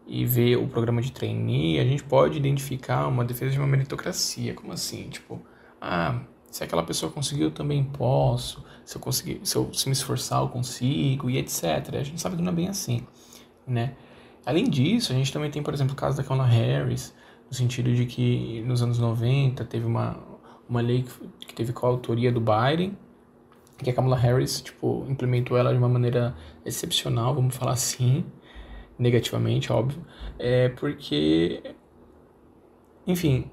e vê o programa de trainee, a gente pode identificar uma defesa de uma meritocracia, como assim, tipo, se aquela pessoa conseguiu, eu também posso, se eu me esforçar, eu consigo, e etc. A gente sabe que não é bem assim, né? Além disso, a gente também tem, por exemplo, o caso da Kamala Harris, no sentido de que nos anos 90 teve uma uma lei que teve coautoria do Biden, que a Kamala Harris, implementou ela de uma maneira excepcional, vamos falar assim, negativamente, óbvio, porque, enfim,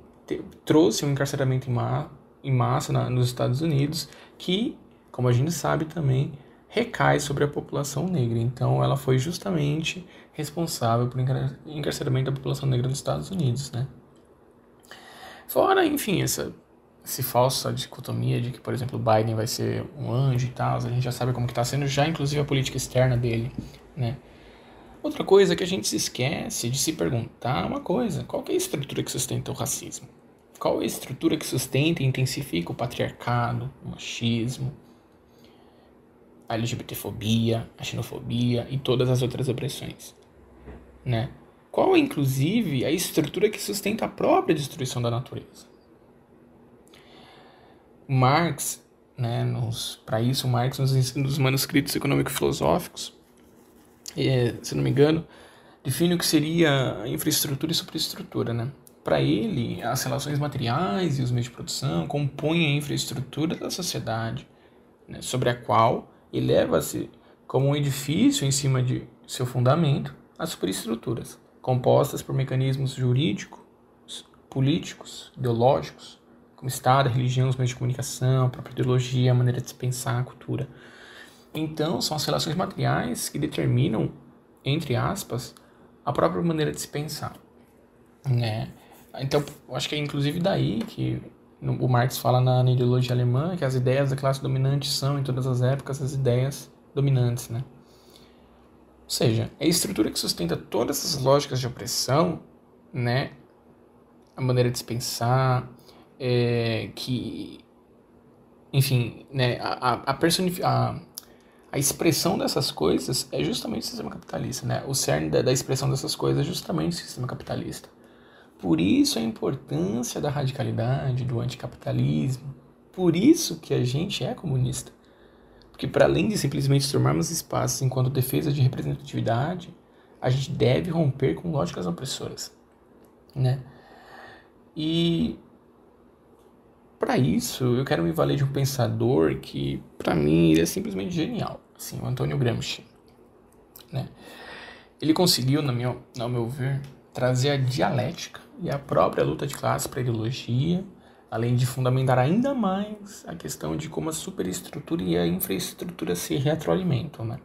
trouxe um encarceramento em massa nos Estados Unidos, que, como a gente sabe também, recai sobre a população negra. Então, ela foi justamente responsável por encarceramento da população negra dos Estados Unidos, né? Fora, enfim, essa falsa dicotomia de que, por exemplo, o Biden vai ser um anjo e tal, a gente já sabe como que está sendo já, inclusive, a política externa dele, né? Outra coisa que a gente se esquece de se perguntar uma coisa: qual que é a estrutura que sustenta o racismo? Qual é a estrutura que sustenta e intensifica o patriarcado, o machismo, a LGBTfobia, a xenofobia e todas as outras opressões, né? Qual é, inclusive, a estrutura que sustenta a própria destruição da natureza? Marx, né, para isso, Marx nos manuscritos econômico-filosóficos, se não me engano, define o que seria a infraestrutura e superestrutura, né? Para ele, as relações materiais e os meios de produção compõem a infraestrutura da sociedade, né, sobre a qual eleva-se como um edifício em cima de seu fundamento as superestruturas, compostas por mecanismos jurídicos, políticos, ideológicos, como Estado, religião, os meios de comunicação, a própria ideologia, a maneira de se pensar, a cultura. Então, são as relações materiais que determinam, entre aspas, a própria maneira de se pensar, né? Então, eu acho que é inclusive daí que o Marx fala na ideologia alemã que as ideias da classe dominante são, em todas as épocas, as ideias dominantes, né? Ou seja, é a estrutura que sustenta todas essas lógicas de opressão, né? A maneira de se pensar, enfim, né? A expressão dessas coisas é justamente o sistema capitalista, né? O cerne da expressão dessas coisas é justamente o sistema capitalista. Por isso a importância da radicalidade, do anticapitalismo. Por isso que a gente é comunista. Porque para além de simplesmente tomarmos espaços enquanto defesa de representatividade, a gente deve romper com lógicas opressoras, né? E para isso eu quero me valer de um pensador que, para mim, ele é simplesmente genial, assim, o Antônio Gramsci, né? Ele conseguiu, ao meu ver, trazer a dialética e a própria luta de classe para a ideologia, além de fundamentar ainda mais a questão de como a superestrutura e a infraestrutura se retroalimentam, né?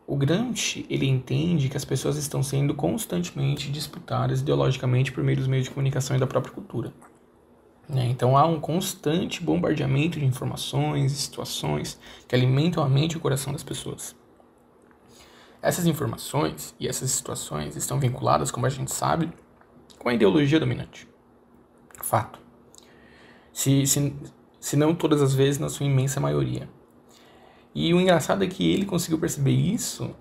O Gramsci, ele entende que as pessoas estão sendo constantemente disputadas ideologicamente por meio dos meios de comunicação e da própria cultura, né? Então há um constante bombardeamento de informações e situações que alimentam a mente e o coração das pessoas. Essas informações e essas situações estão vinculadas, como a gente sabe, com a ideologia dominante. Fato. Se não todas as vezes, na sua imensa maioria. E o engraçado é que ele conseguiu perceber isso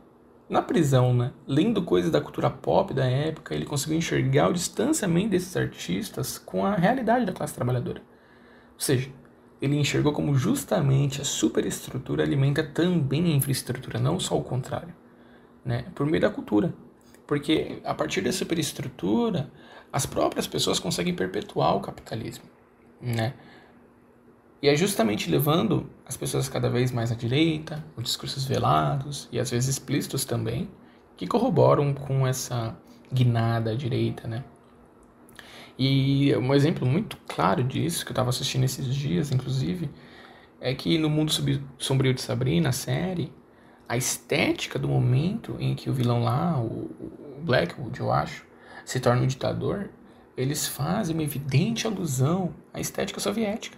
na prisão, né? Lendo coisas da cultura pop da época, ele conseguiu enxergar o distanciamento desses artistas com a realidade da classe trabalhadora. Ou seja, ele enxergou como justamente a superestrutura alimenta também a infraestrutura, não só o contrário, né? Por meio da cultura. Porque a partir da superestrutura, as próprias pessoas conseguem perpetuar o capitalismo, né? E é justamente levando as pessoas cada vez mais à direita, os discursos velados e às vezes explícitos também, que corroboram com essa guinada à direita, né? E um exemplo muito claro disso, que eu estava assistindo esses dias, inclusive, é que no Mundo Sombrio de Sabrina, a série, a estética do momento em que o vilão lá, o Blackwood, eu acho, se torna um ditador, eles fazem uma evidente alusão à estética soviética,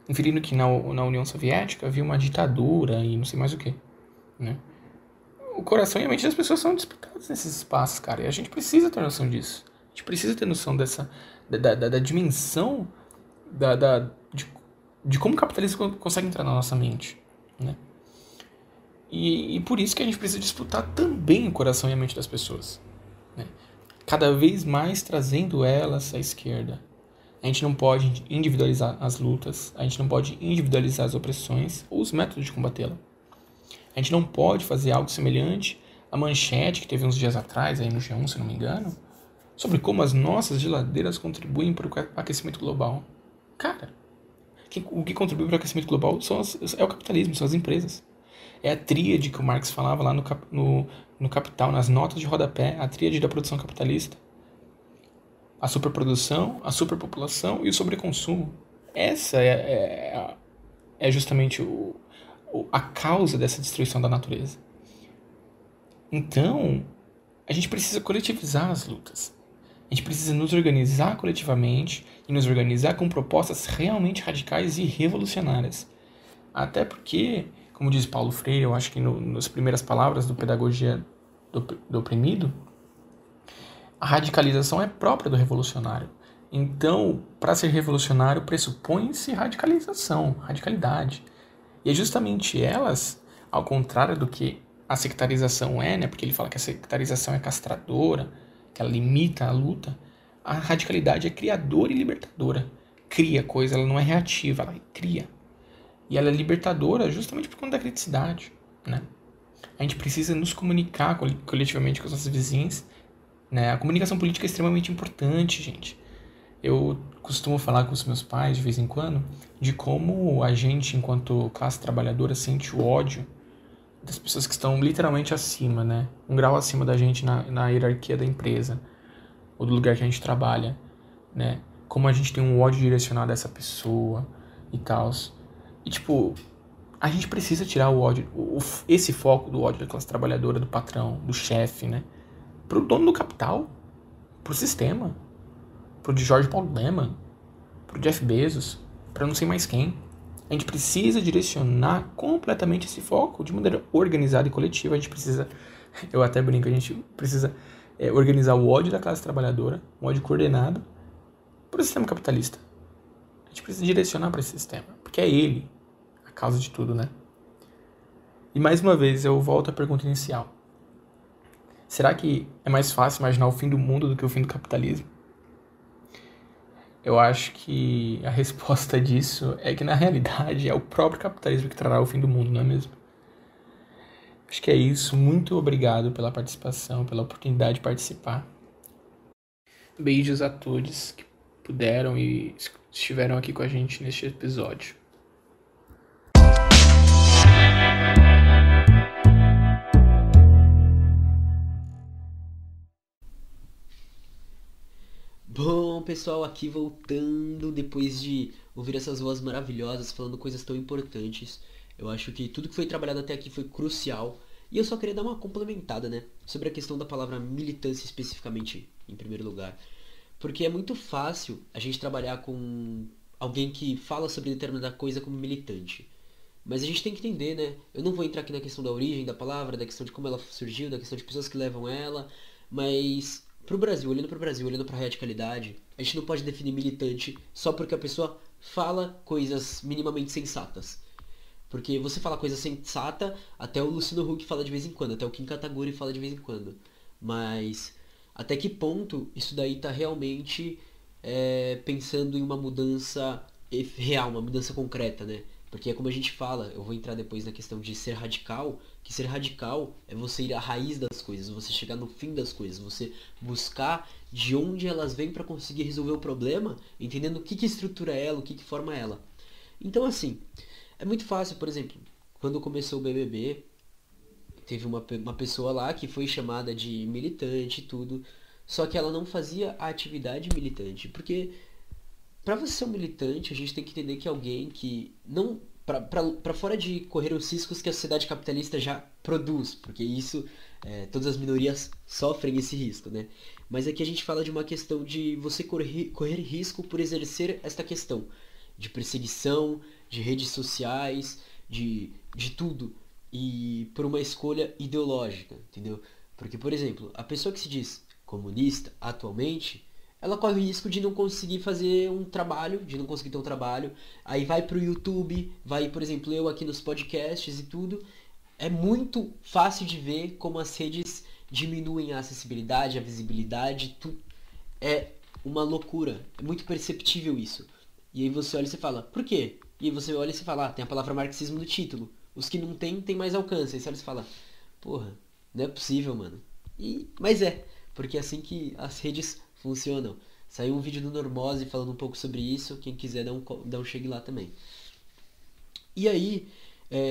inferindo que na União Soviética havia uma ditadura e não sei mais o que, né? O coração e a mente das pessoas são disputados nesses espaços, cara, e a gente precisa ter noção disso. A gente precisa ter noção da dimensão de como o capitalismo consegue entrar na nossa mente, né? E por isso que a gente precisa disputar também o coração e a mente das pessoas, né? Cada vez mais trazendo elas à esquerda. A gente não pode individualizar as lutas, a gente não pode individualizar as opressões ou os métodos de combatê-la. A gente não pode fazer algo semelhante à manchete que teve uns dias atrás, aí no G1, se não me engano, sobre como as nossas geladeiras contribuem para o aquecimento global. Cara, o que contribui para o aquecimento global é o capitalismo, são as empresas. É a tríade que o Marx falava lá no Capital, nas notas de rodapé, a tríade da produção capitalista. A superprodução, a superpopulação e o sobreconsumo. Essa é justamente a causa dessa destruição da natureza. Então, a gente precisa coletivizar as lutas. A gente precisa nos organizar coletivamente e nos organizar com propostas realmente radicais e revolucionárias. Até porque, como diz Paulo Freire, eu acho que nas primeiras palavras do Pedagogia do Oprimido, a radicalização é própria do revolucionário. Então, para ser revolucionário, pressupõe-se radicalidade. E é justamente elas, ao contrário do que a sectarização é, né? Porque ele fala que a sectarização é castradora, que ela limita a luta, a radicalidade é criadora e libertadora. Cria coisa, ela não é reativa, ela cria. E ela é libertadora justamente por conta da criticidade, né? A gente precisa nos comunicar coletivamente com os nossos vizinhos, né? A comunicação política é extremamente importante, gente. Eu costumo falar com os meus pais de vez em quando de como a gente, enquanto classe trabalhadora, sente o ódio das pessoas que estão literalmente acima, né? Um grau acima da gente na hierarquia da empresa ou do lugar que a gente trabalha, né? Como a gente tem um ódio direcionado a essa pessoa e tal. E, tipo, a gente precisa tirar o ódio, esse foco do ódio da classe trabalhadora, do patrão, do chefe, né? Pro dono do capital, pro sistema, pro de Jorge Paulo Lemann, pro Jeff Bezos, pra não sei mais quem. A gente precisa direcionar completamente esse foco de maneira organizada e coletiva. A gente precisa, eu até brinco, a gente precisa organizar o ódio da classe trabalhadora, um ódio coordenado, para o sistema capitalista. A gente precisa direcionar para esse sistema, porque é ele a causa de tudo, né? E mais uma vez, eu volto à pergunta inicial. Será que é mais fácil imaginar o fim do mundo do que o fim do capitalismo? Eu acho que a resposta disso é que, na realidade, é o próprio capitalismo que trará o fim do mundo, não é mesmo? Acho que é isso. Muito obrigado pela participação, pela oportunidade de participar. Beijos a todos que puderam e estiveram aqui com a gente neste episódio. Bom, pessoal, aqui voltando depois de ouvir essas vozes maravilhosas falando coisas tão importantes. Eu acho que tudo que foi trabalhado até aqui foi crucial. E eu só queria dar uma complementada, né? Sobre a questão da palavra militância especificamente, em primeiro lugar. Porque é muito fácil a gente trabalhar com alguém que fala sobre determinada coisa como militante. Mas a gente tem que entender, né? Eu não vou entrar aqui na questão da origem da palavra, da questão de como ela surgiu, da questão de pessoas que levam ela, mas pro Brasil, olhando pra radicalidade, a gente não pode definir militante só porque a pessoa fala coisas minimamente sensatas. Porque você fala coisa sensata, até o Luciano Huck fala de vez em quando, até o Kim Kataguiri fala de vez em quando. Mas até que ponto isso daí tá realmente pensando em uma mudança real, uma mudança concreta, né? Porque é como a gente fala, eu vou entrar depois na questão de ser radical, que ser radical é você ir à raiz das coisas, você chegar no fim das coisas, você buscar de onde elas vêm para conseguir resolver o problema, entendendo o que estrutura ela, o que forma ela. Então assim, é muito fácil, por exemplo, quando começou o BBB, teve uma pessoa lá que foi chamada de militante e tudo, só que ela não fazia a atividade militante, porque pra você ser um militante, a gente tem que entender que alguém que não... Pra fora de correr os riscos que a sociedade capitalista já produz, porque isso, todas as minorias sofrem esse risco, né? Mas aqui a gente fala de uma questão de você correr risco por exercer esta questão de perseguição, de redes sociais, de tudo, e por uma escolha ideológica, entendeu? Porque, por exemplo, a pessoa que se diz comunista atualmente, ela corre o risco de não conseguir fazer um trabalho, de não conseguir ter um trabalho, aí vai pro YouTube, vai, por exemplo, eu aqui nos podcasts e tudo. É muito fácil de ver como as redes diminuem a acessibilidade, a visibilidade, é uma loucura, é muito perceptível isso. E aí você olha e você fala, por quê? E aí você olha e você fala, tem a palavra marxismo no título, os que não tem mais alcance, aí você olha e você fala, porra, não é possível, mano. Mas porque é assim que as redes funcionam. Saiu um vídeo do Normose falando um pouco sobre isso, quem quiser dá um chegue lá também. E aí,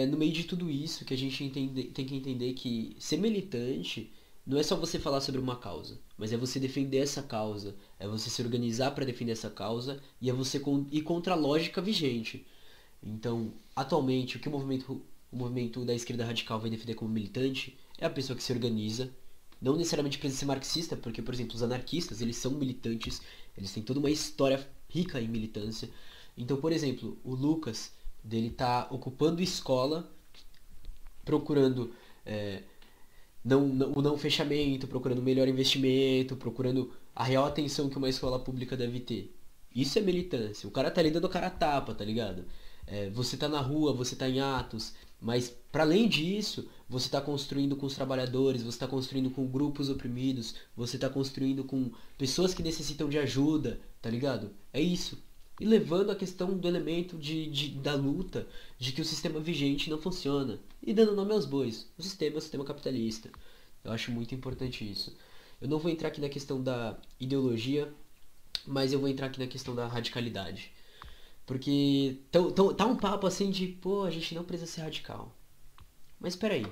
no meio de tudo isso, que a gente tem que entender que ser militante não é só você falar sobre uma causa, mas é você defender essa causa, é você se organizar para defender essa causa e é você ir contra a lógica vigente. Então, atualmente, o que o movimento da esquerda radical vai defender como militante é a pessoa que se organiza. Não necessariamente precisa ser marxista, porque, por exemplo, os anarquistas, eles são militantes, eles têm toda uma história rica em militância. Então, por exemplo, o Lucas, dele tá ocupando escola, procurando o não fechamento, procurando melhor investimento, procurando a real atenção que uma escola pública deve ter. Isso é militância. O cara tá ali dando cara a tapa, tá ligado? Você tá na rua, você tá em atos, mas para além disso, você tá construindo com os trabalhadores, você tá construindo com grupos oprimidos, você tá construindo com pessoas que necessitam de ajuda, tá ligado? É isso. E levando a questão do elemento da luta, de que o sistema vigente não funciona. E dando nome aos bois. O sistema é o sistema capitalista. Eu acho muito importante isso. Eu não vou entrar aqui na questão da ideologia, mas eu vou entrar aqui na questão da radicalidade. Porque tá um papo assim de, pô, a gente não precisa ser radical. Mas espera aí.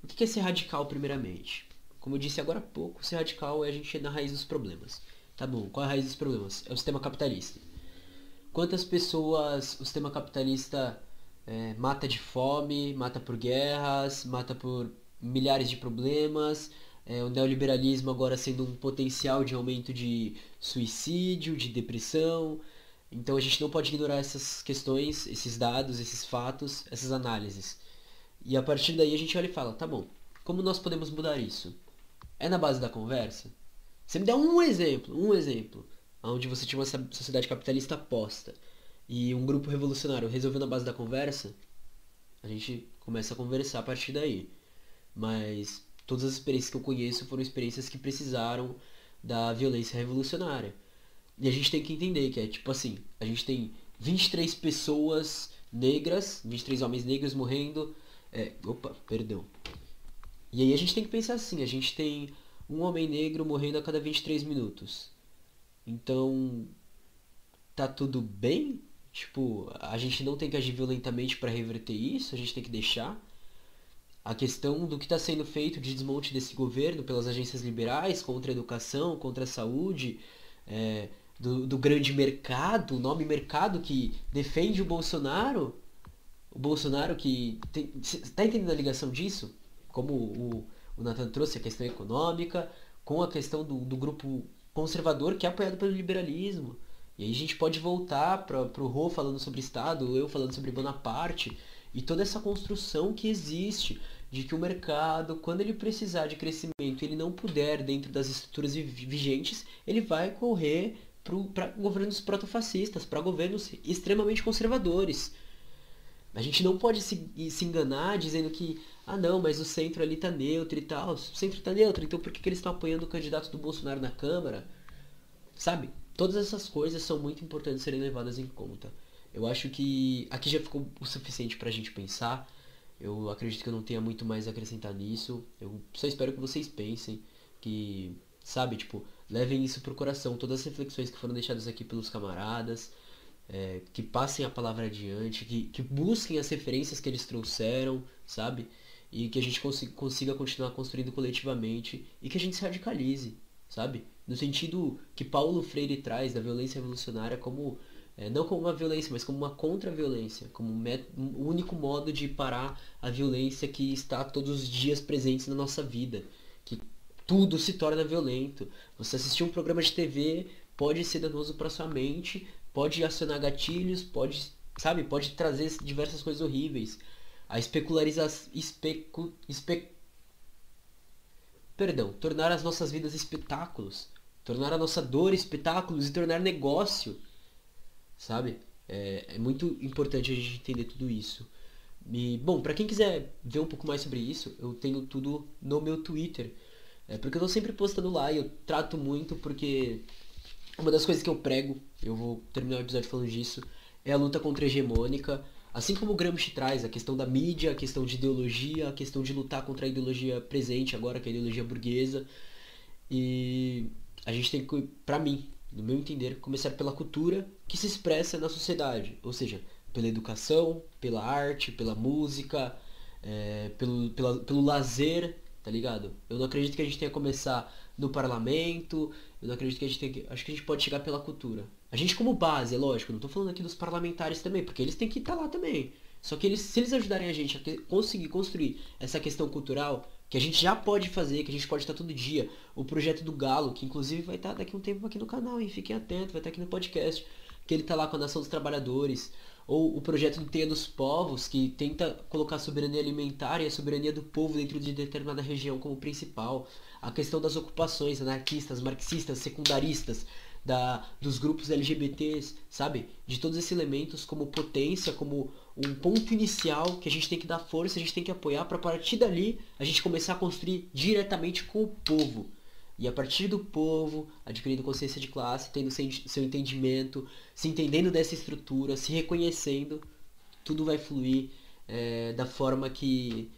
O que é ser radical primeiramente? Como eu disse agora há pouco, ser radical é a gente ir na raiz dos problemas. Tá bom, qual é a raiz dos problemas? É o sistema capitalista. Quantas pessoas o sistema capitalista mata de fome, mata por guerras, mata por milhares de problemas, o neoliberalismo agora sendo um potencial de aumento de suicídio, de depressão. Então a gente não pode ignorar essas questões, esses dados, esses fatos, essas análises. E a partir daí a gente olha e fala, tá bom, como nós podemos mudar isso? É na base da conversa? Você me dá um exemplo, onde você tinha uma sociedade capitalista posta e um grupo revolucionário resolveu na base da conversa, a gente começa a conversar a partir daí. Mas todas as experiências que eu conheço foram experiências que precisaram da violência revolucionária. E a gente tem que entender que é tipo assim, a gente tem 23 pessoas negras, 23 homens negros morrendo. E aí a gente tem que pensar assim, a gente tem um homem negro morrendo a cada 23 minutos. Então, tá tudo bem? Tipo, a gente não tem que agir violentamente para reverter isso, a gente tem que deixar. A questão do que está sendo feito de desmonte desse governo pelas agências liberais contra a educação, contra a saúde, do grande mercado, o nome mercado que defende o Bolsonaro que... Tá entendendo a ligação disso? Como o Nathan trouxe a questão econômica, com a questão do grupo conservador que é apoiado pelo liberalismo. E aí a gente pode voltar pro Rô falando sobre Estado, eu falando sobre Bonaparte, e toda essa construção que existe de que o mercado, quando ele precisar de crescimento e ele não puder dentro das estruturas vigentes, ele vai correr para governos protofascistas, para governos extremamente conservadores. A gente não pode se enganar dizendo que não, mas o centro ali tá neutro e tal. O centro tá neutro, então por que eles estão apoiando o candidato do Bolsonaro na Câmara? Sabe? Todas essas coisas são muito importantes serem levadas em conta. Eu acho que aqui já ficou o suficiente pra gente pensar. Eu acredito que eu não tenha muito mais a acrescentar nisso. Eu só espero que vocês pensem, que, sabe, tipo, levem isso pro coração, todas as reflexões que foram deixadas aqui pelos camaradas, que passem a palavra adiante, que busquem as referências que eles trouxeram, sabe? E que a gente consiga continuar construindo coletivamente e que a gente se radicalize, sabe? No sentido que Paulo Freire traz da violência revolucionária como, não como uma violência, mas como uma contra-violência, como um único modo de parar a violência que está todos os dias presente na nossa vida, que tudo se torna violento. Você assistir um programa de TV pode ser danoso para sua mente, pode acionar gatilhos, pode trazer diversas coisas horríveis. A tornar as nossas vidas espetáculos, tornar a nossa dor espetáculos e tornar negócio, sabe? É muito importante a gente entender tudo isso. E, bom, pra quem quiser ver um pouco mais sobre isso, eu tenho tudo no meu Twitter. Porque eu tô sempre postando lá e eu trato muito porque uma das coisas que eu prego, eu vou terminar o episódio falando disso, é a luta contra a hegemônica. Assim como o Gramsci traz a questão da mídia, a questão de ideologia, a questão de lutar contra a ideologia presente agora, que é a ideologia burguesa. E a gente tem que, pra mim, no meu entender, começar pela cultura que se expressa na sociedade, ou seja, pela educação, pela arte, pela música, pelo lazer, tá ligado? Eu não acredito que a gente tenha que começar no parlamento, eu não acredito que a gente tenha que... Acho que a gente pode chegar pela cultura. A gente como base, é lógico, não tô falando aqui dos parlamentares também, porque eles têm que estar lá também. Só que se eles ajudarem a gente a conseguir construir essa questão cultural, que a gente já pode fazer, que a gente pode estar todo dia, o projeto do Galo, que inclusive vai estar daqui a um tempo aqui no canal, hein? Fiquem atentos, vai estar aqui no podcast, que ele tá lá com a Nação dos Trabalhadores, ou o projeto do Teia dos Povos, que tenta colocar a soberania alimentar e a soberania do povo dentro de determinada região como principal, a questão das ocupações anarquistas, marxistas, secundaristas, dos grupos LGBTs, sabe? De todos esses elementos como potência, como um ponto inicial que a gente tem que dar força, a gente tem que apoiar para a partir dali a gente começar a construir diretamente com o povo. E a partir do povo, adquirindo consciência de classe, tendo seu entendimento, se entendendo dessa estrutura, se reconhecendo, tudo vai fluir da forma que...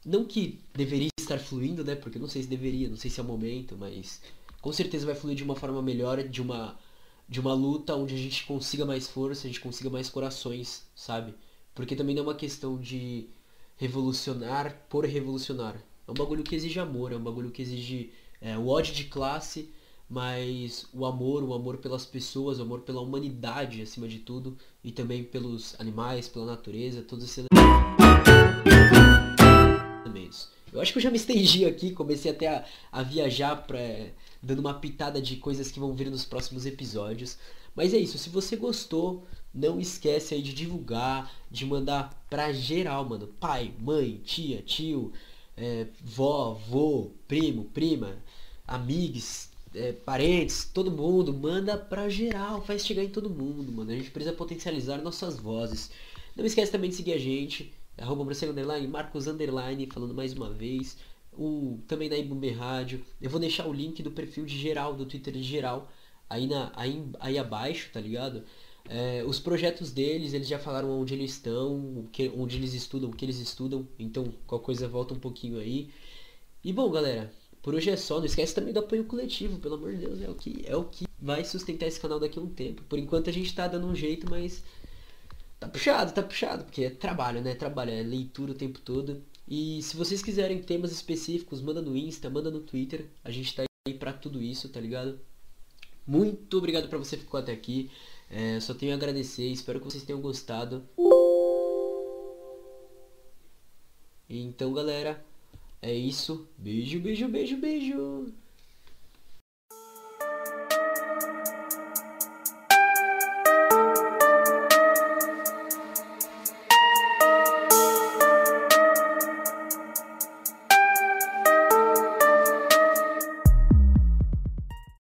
não que deveria estar fluindo, né? Porque eu não sei se deveria, não sei se é o momento, mas com certeza vai fluir de uma forma melhor, de uma luta onde a gente consiga mais força, a gente consiga mais corações, sabe? Porque também não é uma questão de revolucionar por revolucionar. É um bagulho que exige amor, é um bagulho que exige o ódio de classe, mas o amor pelas pessoas, o amor pela humanidade acima de tudo, e também pelos animais, pela natureza, todos esses elementos. Eu acho que eu já me estendi aqui, comecei até a viajar dando uma pitada de coisas que vão vir nos próximos episódios. Mas é isso, se você gostou, não esquece aí de divulgar, de mandar pra geral, mano. Pai, mãe, tia, tio, vó, vô, primo, prima, amigos, parentes, todo mundo. Manda pra geral, faz chegar em todo mundo, mano. A gente precisa potencializar nossas vozes. Não esquece também de seguir a gente. @Marcelo _ Marcos _ falando mais uma vez, também na Ibumbe Rádio. Eu vou deixar o link do perfil de geral, do Twitter de geral, aí abaixo, tá ligado? Os projetos deles, eles já falaram onde eles estão, onde eles estudam, o que eles estudam, então qualquer coisa volta um pouquinho aí. E bom, galera, por hoje é só. Não esquece também do apoio coletivo, pelo amor de Deus, é o que vai sustentar esse canal daqui a um tempo. Por enquanto a gente tá dando um jeito, mas tá puxado, porque é trabalho, né? Trabalho, é leitura o tempo todo. E se vocês quiserem temas específicos, manda no Insta, manda no Twitter. A gente tá aí pra tudo isso, tá ligado? Muito obrigado pra você que ficou até aqui. Só tenho a agradecer, espero que vocês tenham gostado. Então, galera, é isso. Beijo, beijo, beijo, beijo.